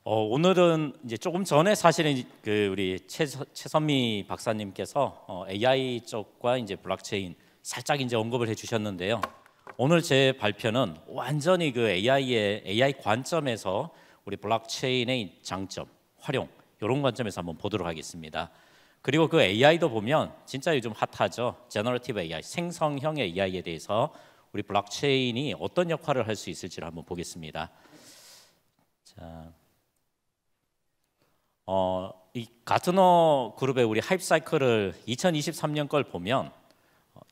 오늘은 이제 조금 전에 사실은 그 우리 최선미 박사님께서 AI 쪽과 이제 블록체인 살짝 이제 언급을 해주셨는데요. 오늘 제 발표는 완전히 그 AI 관점에서 우리 블록체인의 장점, 활용 이런 관점에서 한번 보도록 하겠습니다. 그리고 그 AI도 보면 진짜 요즘 핫하죠. 제너러티브 AI, 생성형 AI에 대해서 우리 블록체인이 어떤 역할을 할 수 있을지를 한번 보겠습니다. 자. 이 가트너 그룹의 우리 하이프 사이클을 2023년 걸 보면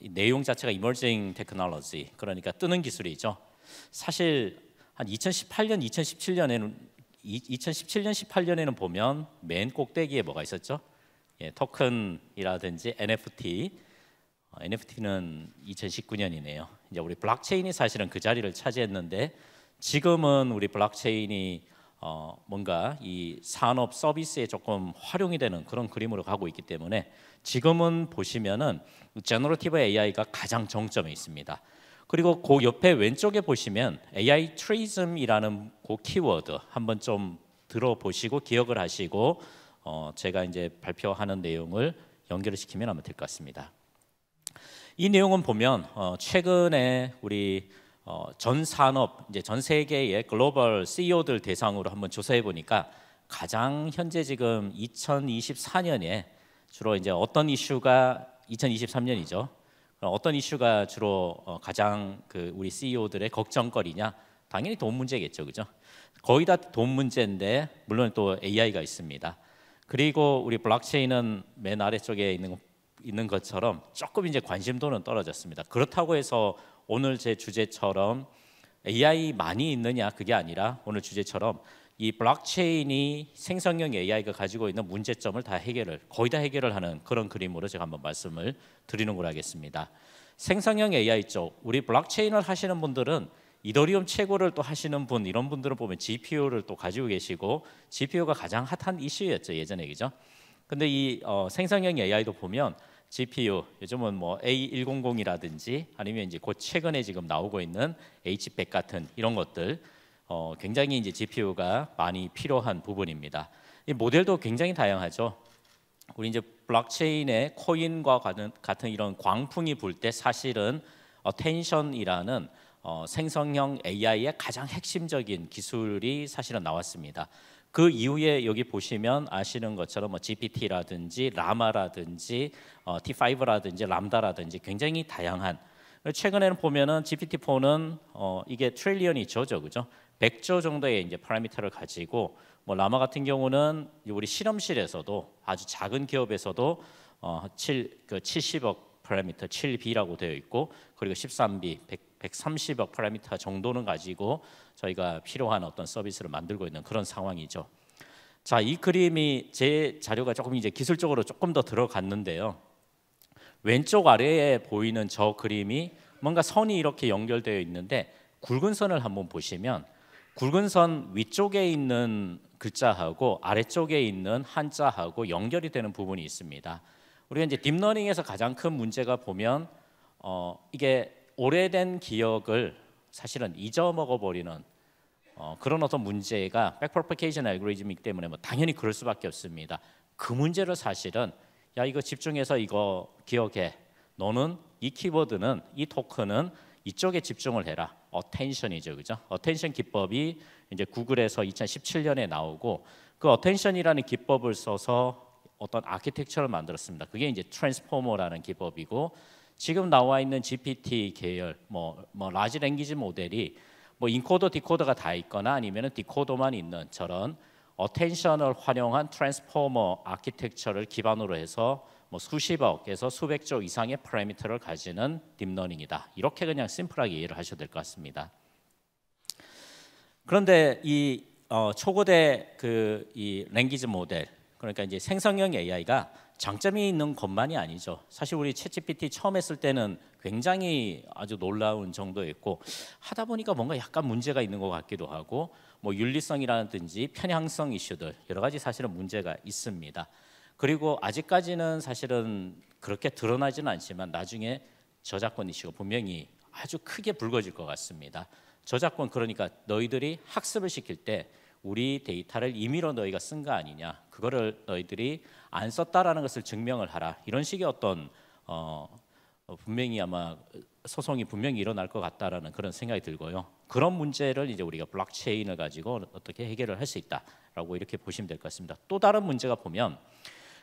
이 내용 자체가 이머징 테크놀로지, 그러니까 뜨는 기술이죠. 사실 한 2018년, 2017년, 18년에는 보면 맨 꼭대기에 뭐가 있었죠? 예, 토큰이라든지 NFT는 2019년이네요. 이제 우리 블록체인이 사실은 그 자리를 차지했는데 지금은 우리 블록체인이 뭔가 이 산업 서비스에 조금 활용이 되는 그런 그림으로 가고 있기 때문에 지금은 보시면은 제너러티브 AI가 가장 정점에 있습니다. 그리고 그 옆에 왼쪽에 보시면 AI 트리즘이라는 그 키워드 한번 좀 들어보시고 기억을 하시고 제가 이제 발표하는 내용을 연결을 시키면 하면 될 것 같습니다. 이 내용은 보면 최근에 우리 전 산업, 이제 전 세계의 글로벌 CEO들 대상으로 한번 조사해 보니까 가장 현재 지금 2024년에 주로 이제 어떤 이슈가 2023년이죠. 어떤 이슈가 주로 가장 그 우리 CEO들의 걱정거리냐? 당연히 돈 문제겠죠, 그죠? 거의 다 돈 문제인데 물론 또 AI가 있습니다. 그리고 우리 블록체인은 맨 아래쪽에 있는 것처럼 조금 이제 관심도는 떨어졌습니다. 그렇다고 해서 오늘 제 주제처럼 AI 많이 있느냐 그게 아니라 오늘 주제처럼 이 블록체인이 생성형 AI가 가지고 있는 문제점을 거의 다 해결을 하는 그런 그림으로 제가 한번 말씀을 드리는 걸 하겠습니다. 생성형 AI 쪽 우리 블록체인을 하시는 분들은 이더리움 채굴을 또 하시는 분, 이런 분들은 보면 GPU를 또 가지고 계시고 GPU가 가장 핫한 이슈였죠, 예전에, 그죠? 근데 이 생성형 AI도 보면 GPU 요즘은 뭐 A100이라든지 아니면 이제 곧 최근에 지금 나오고 있는 H100 같은 이런 것들 굉장히 이제 GPU가 많이 필요한 부분입니다. 이 모델도 굉장히 다양하죠. 우리 이제 블록체인의 코인과 같은 이런 광풍이 불 때 사실은 어텐션이라는 생성형 AI의 가장 핵심적인 기술이 사실은 나왔습니다. 그 이후에 여기 보시면 아시는 것처럼 GPT라든지 라마라든지 T5라든지 람다라든지 굉장히 다양한, 최근에는 보면은 GPT-4는 이게 트릴리언이죠, 그죠? 100조 정도의 이제 파라미터를 가지고 뭐 라마 같은 경우는 우리 실험실에서도 아주 작은 기업에서도 70억 파라미터 7B라고 되어 있고, 그리고 13B 130억 파라미터 정도는 가지고 저희가 필요한 어떤 서비스를 만들고 있는 그런 상황이죠. 자, 이 그림이 제 자료가 조금 이제 기술적으로 조금 더 들어갔는데요. 왼쪽 아래에 보이는 저 그림이 뭔가 선이 이렇게 연결되어 있는데 굵은 선을 한번 보시면 굵은 선 위쪽에 있는 글자하고 아래쪽에 있는 한자하고 연결이 되는 부분이 있습니다. 우리가 이제 딥러닝에서 가장 큰 문제가 보면 이게 오래된 기억을 사실은 잊어먹어 버리는 그런 어떤 문제가 백프로파게이션 알고리즘이기 때문에 뭐 당연히 그럴 수밖에 없습니다. 그 문제를 사실은 야, 이거 집중해서 이거 기억해. 너는 이 키워드는, 이 토큰은 이쪽에 집중을 해라. 어텐션이죠, 그죠? 어텐션 기법이 이제 구글에서 2017년에 나오고 그 어텐션이라는 기법을 써서 어떤 아키텍처를 만들었습니다. 그게 이제 트랜스포머라는 기법이고, 지금 나와 있는 GPT 계열 뭐 라지 랭귀지 모델이 뭐 인코더 디코더가 다 있거나 아니면은 디코더만 있는 저런 어텐션을 활용한 트랜스포머 아키텍처를 기반으로 해서 뭐 수십억에서 수백조 이상의 파라미터를 가지는 딥러닝이다. 이렇게 그냥 심플하게 이해를 하셔도 될 것 같습니다. 그런데 이 초고대 이 랭귀지 모델, 그러니까 이제 생성형 AI가 장점이 있는 것만이 아니죠. 사실 우리 챗GPT 처음 했을 때는 굉장히 아주 놀라운 정도였고, 하다 보니까 뭔가 약간 문제가 있는 것 같기도 하고, 뭐 윤리성이라든지 편향성 이슈들 여러 가지 사실은 문제가 있습니다. 그리고 아직까지는 사실은 그렇게 드러나지는 않지만 나중에 저작권 이슈가 분명히 아주 크게 불거질 것 같습니다. 저작권, 그러니까 너희들이 학습을 시킬 때 우리 데이터를 임의로 너희가 쓴 거 아니냐, 그거를 너희들이 안 썼다라는 것을 증명을 하라, 이런 식의 어떤 분명히 아마 소송이 분명히 일어날 것 같다라는 그런 생각이 들고요. 그런 문제를 이제 우리가 블록체인을 가지고 어떻게 해결을 할 수 있다라고 이렇게 보시면 될 것 같습니다. 또 다른 문제가 보면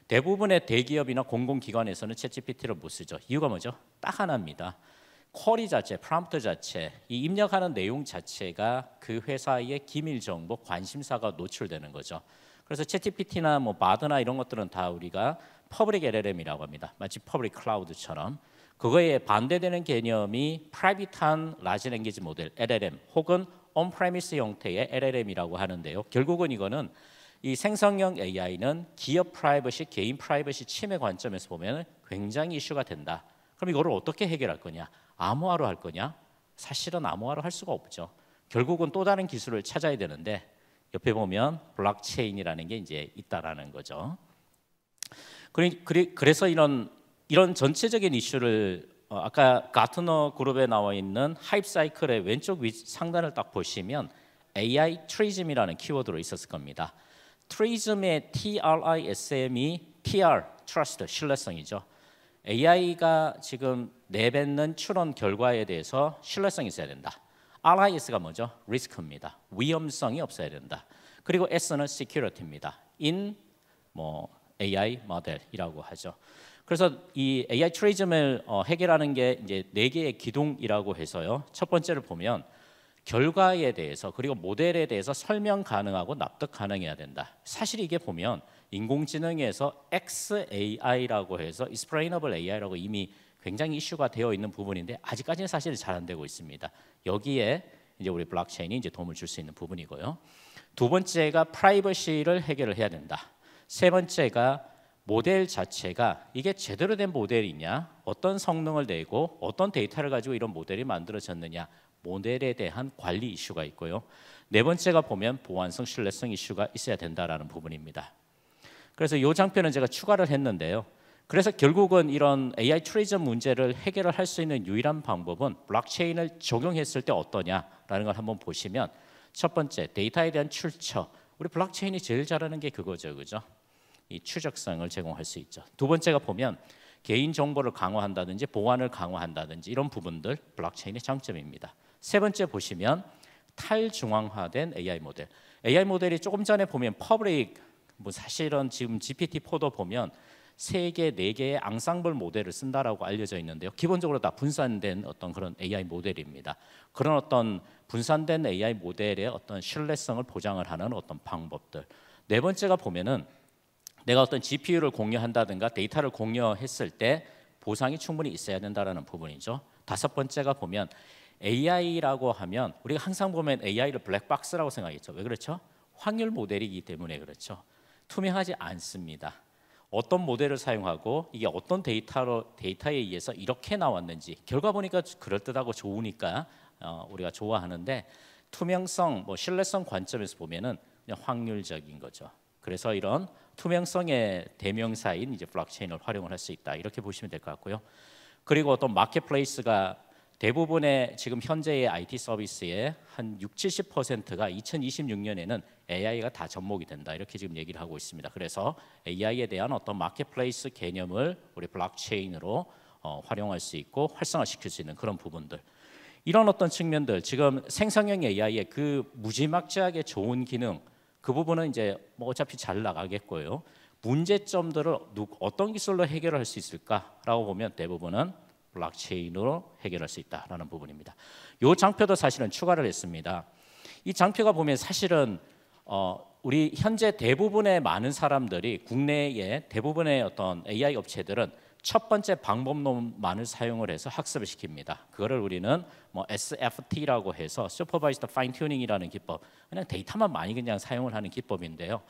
대부분의 대기업이나 공공기관에서는 챗GPT를 못 쓰죠. 이유가 뭐죠? 딱 하나입니다. 쿼리 자체, 프롬프트 자체, 이 입력하는 내용 자체가 그 회사의 기밀 정보, 관심사가 노출되는 거죠. 그래서 챗GPT나 뭐 바드나 이런 것들은 다 우리가 퍼블릭 LLM이라고 합니다. 마치 퍼블릭 클라우드처럼. 그거에 반대되는 개념이 프라이빗한 라지 랭귀지 모델 LLM 혹은 온프레미스 형태의 LLM이라고 하는데요. 결국은 이거는 이 생성형 AI는 기업 프라이버시, 개인 프라이버시 침해 관점에서 보면 굉장히 이슈가 된다. 그럼 이거를 어떻게 해결할 거냐? 암호화로 할 거냐? 사실은 암호화로 할 수가 없죠. 결국은 또 다른 기술을 찾아야 되는데 옆에 보면 블록체인이라는 게 이제 있다라는 거죠. 그래서 이런 전체적인 이슈를 아까 가트너 그룹에 나와 있는 하이프 사이클의 왼쪽 상단을 딱 보시면 AI 트리즘이라는 키워드로 있었을 겁니다. 트리즘의 TRISM이 TR, Trust, 신뢰성이죠. AI가 지금 내뱉는 추론 결과에 대해서 신뢰성이 있어야 된다. RIS가 뭐죠? 리스크입니다. 위험성이 없어야 된다. 그리고 S는 security입니다. in AI 모델이라고 하죠. 그래서 이 AI 트리즘을 해결하는 게 이제 4개의 기둥이라고 해서요. 첫 번째를 보면 결과에 대해서 그리고 모델에 대해서 설명 가능하고 납득 가능해야 된다. 사실 이게 보면 인공지능에서 XAI라고 해서 Explainable AI라고 이미 굉장히 이슈가 되어 있는 부분인데 아직까지는 사실 잘 안 되고 있습니다. 여기에 이제 우리 블록체인이 이제 도움을 줄 수 있는 부분이고요. 두 번째가 프라이버시를 해결을 해야 된다. 세 번째가 모델 자체가 이게 제대로 된 모델이냐, 어떤 성능을 내고 어떤 데이터를 가지고 이런 모델이 만들어졌느냐, 모델에 대한 관리 이슈가 있고요. 네 번째가 보면 보안성, 신뢰성 이슈가 있어야 된다라는 부분입니다. 그래서 이 장표는 제가 추가를 했는데요. 그래서 결국은 이런 AI 트리즘 문제를 해결을 할 수 있는 유일한 방법은 블록체인을 적용했을 때 어떠냐라는 걸 한번 보시면 첫 번째, 데이터에 대한 출처. 우리 블록체인이 제일 잘하는 게 그거죠, 그죠? 이 추적성을 제공할 수 있죠. 두 번째가 보면 개인 정보를 강화한다든지 보안을 강화한다든지 이런 부분들 블록체인의 장점입니다. 세 번째 보시면 탈중앙화된 AI 모델. AI 모델이 조금 전에 보면 퍼블릭, 사실은 지금 GPT-4도 보면 3개, 4개의 앙상블 모델을 쓴다라고 알려져 있는데요. 기본적으로 다 분산된 어떤 그런 AI 모델입니다. 그런 어떤 분산된 AI 모델의 어떤 신뢰성을 보장을 하는 어떤 방법들. 네 번째가 보면은 내가 어떤 GPU를 공유한다든가 데이터를 공유했을 때 보상이 충분히 있어야 된다라는 부분이죠. 다섯 번째가 보면 AI라고 하면 우리가 항상 보면 AI를 블랙박스라고 생각했죠. 왜 그렇죠? 확률 모델이기 때문에 그렇죠. 투명하지 않습니다. 어떤 모델을 사용하고 이게 어떤 데이터에 의해서 이렇게 나왔는지 결과 보니까 그럴듯하고 좋으니까 우리가 좋아하는데 투명성, 신뢰성 관점에서 보면은 그냥 확률적인 거죠. 그래서 이런 투명성의 대명사인 이제 블록체인을 활용을 할 수 있다 이렇게 보시면 될 것 같고요. 그리고 어떤 마켓플레이스가 대부분의 지금 현재의 IT 서비스의 한 60~70%가 2026년에는 AI가 다 접목이 된다 이렇게 지금 얘기를 하고 있습니다. 그래서 AI에 대한 어떤 마켓플레이스 개념을 우리 블록체인으로 활용할 수 있고 활성화시킬 수 있는 그런 부분들. 이런 어떤 측면들 지금 생성형 AI의 그 무지막지하게 좋은 기능 그 부분은 이제 어차피 잘 나가겠고요. 문제점들을 어떤 기술로 해결할 수 있을까라고 보면 대부분은 블록체인으로 해결할 수 있다라는 부분입니다. 이 장표도 사실은 추가를 했습니다. 이 장표가 보면 사실은 우리 현재 대부분의 많은 사람들이 국내의 대부분의 어떤 AI 업체들은 첫 번째 방법론만을 사용을 해서 학습을 시킵니다. 그거를 우리는 SFT라고 해서 Supervised Fine Tuning이라는 기법, 그냥 데이터만 많이 그냥 사용을 하는 기법인데요.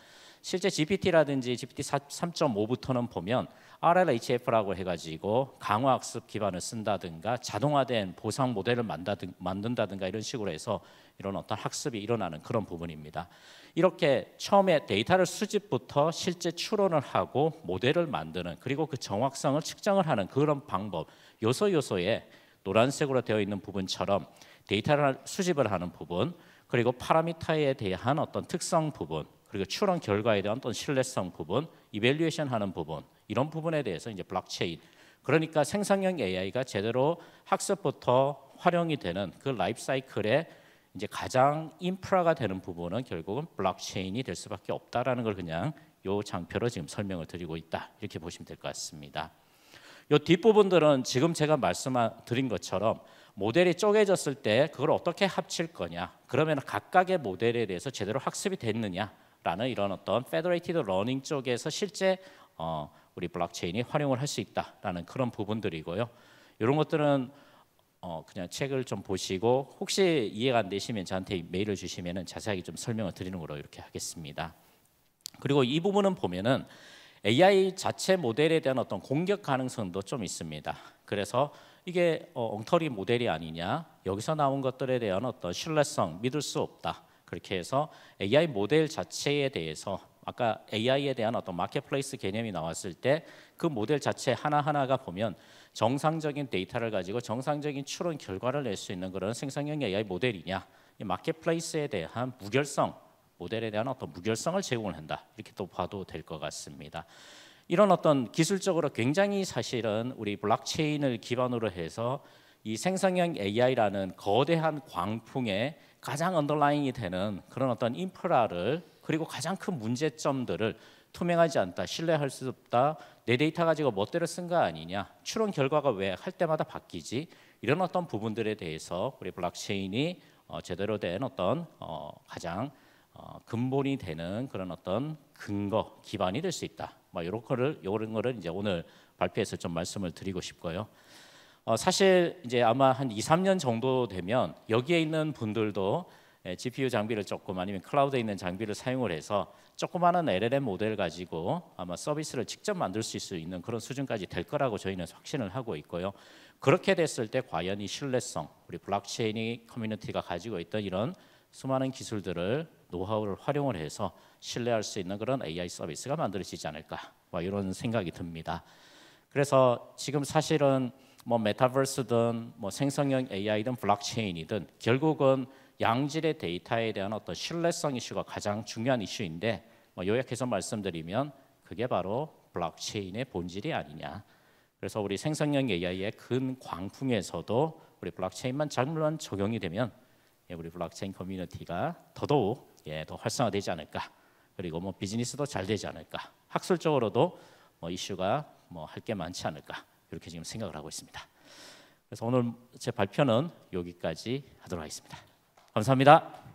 실제 GPT라든지 GPT 3.5부터는 보면 RLHF라고 해가지고 강화학습 기반을 쓴다든가 자동화된 보상 모델을 만든다든가 이런 식으로 해서 이런 어떤 학습이 일어나는 그런 부분입니다. 이렇게 처음에 데이터를 수집부터 실제 추론을 하고 모델을 만드는 그리고 그 정확성을 측정을 하는 그런 방법 요소에 노란색으로 되어 있는 부분처럼 데이터를 수집을 하는 부분 그리고 파라미터에 대한 어떤 특성 부분, 그리고 추론 결과에 대한 어떤 신뢰성 부분, 이밸류에이션 하는 부분, 이런 부분에 대해서 이제 블록체인, 그러니까 생성형 AI가 제대로 학습부터 활용이 되는 그 라이프 사이클에 이제 가장 인프라가 되는 부분은 결국은 블록체인이 될 수밖에 없다라는 걸 그냥 요 장표로 지금 설명을 드리고 있다, 이렇게 보시면 될 것 같습니다. 요 뒷부분들은 지금 제가 말씀드린 것처럼 모델이 쪼개졌을 때 그걸 어떻게 합칠 거냐, 그러면 각각의 모델에 대해서 제대로 학습이 됐느냐라는 이런 어떤 페더레이티드 러닝 쪽에서 실제 우리 블록체인이 활용을 할 수 있다라는 그런 부분들이고요. 이런 것들은 그냥 책을 좀 보시고 혹시 이해가 안 되시면 저한테 메일을 주시면 자세하게 좀 설명을 드리는 걸로 이렇게 하겠습니다. 그리고 이 부분은 보면은 AI 자체 모델에 대한 어떤 공격 가능성도 좀 있습니다. 그래서 이게 엉터리 모델이 아니냐, 여기서 나온 것들에 대한 어떤 신뢰성 믿을 수 없다, 그렇게 해서 AI 모델 자체에 대해서 아까 AI에 대한 어떤 마켓플레이스 개념이 나왔을 때 그 모델 자체 하나하나가 보면 정상적인 데이터를 가지고 정상적인 추론 결과를 낼 수 있는 그런 생성형 AI 모델이냐, 이 마켓플레이스에 대한 무결성, 모델에 대한 어떤 무결성을 제공을 한다, 이렇게 또 봐도 될 것 같습니다. 이런 어떤 기술적으로 굉장히 사실은 우리 블록체인을 기반으로 해서 이 생성형 AI라는 거대한 광풍에 가장 언더라인이 되는 그런 어떤 인프라를, 그리고 가장 큰 문제점들을 투명하지 않다, 신뢰할 수 없다, 내 데이터 가지고 멋대로 쓴 거 아니냐, 추론 결과가 왜 할 때마다 바뀌지, 이런 어떤 부분들에 대해서 우리 블록체인이 제대로 된 어떤 가장 근본이 되는 그런 어떤 근거, 기반이 될 수 있다. 뭐 이런 거를 이제 오늘 발표에서 좀 말씀을 드리고 싶고요. 사실 이제 아마 한 2, 3년 정도 되면 여기에 있는 분들도 GPU 장비를 조금 아니면 클라우드에 있는 장비를 사용을 해서 조그마한 LLM 모델 가지고 아마 서비스를 직접 만들 수 있는 그런 수준까지 될 거라고 저희는 확신을 하고 있고요. 그렇게 됐을 때 과연 이 신뢰성, 우리 블록체인이 커뮤니티가 가지고 있던 이런 수많은 기술들을, 노하우를 활용을 해서 신뢰할 수 있는 그런 AI 서비스가 만들어지지 않을까, 뭐 이런 생각이 듭니다. 그래서 지금 사실은 뭐 메타버스든 뭐 생성형 AI든 블록체인이든 결국은 양질의 데이터에 대한 어떤 신뢰성 이슈가 가장 중요한 이슈인데, 뭐 요약해서 말씀드리면 그게 바로 블록체인의 본질이 아니냐. 그래서 우리 생성형 AI의 근 광풍에서도 우리 블록체인만 잘만 적용이 되면 우리 블록체인 커뮤니티가 더더욱 더 활성화되지 않을까. 그리고 뭐 비즈니스도 잘 되지 않을까. 학술적으로도 뭐 이슈가 뭐 할 게 많지 않을까. 이렇게 지금 생각을 하고 있습니다. 그래서 오늘 제 발표는 여기까지 하도록 하겠습니다. 감사합니다.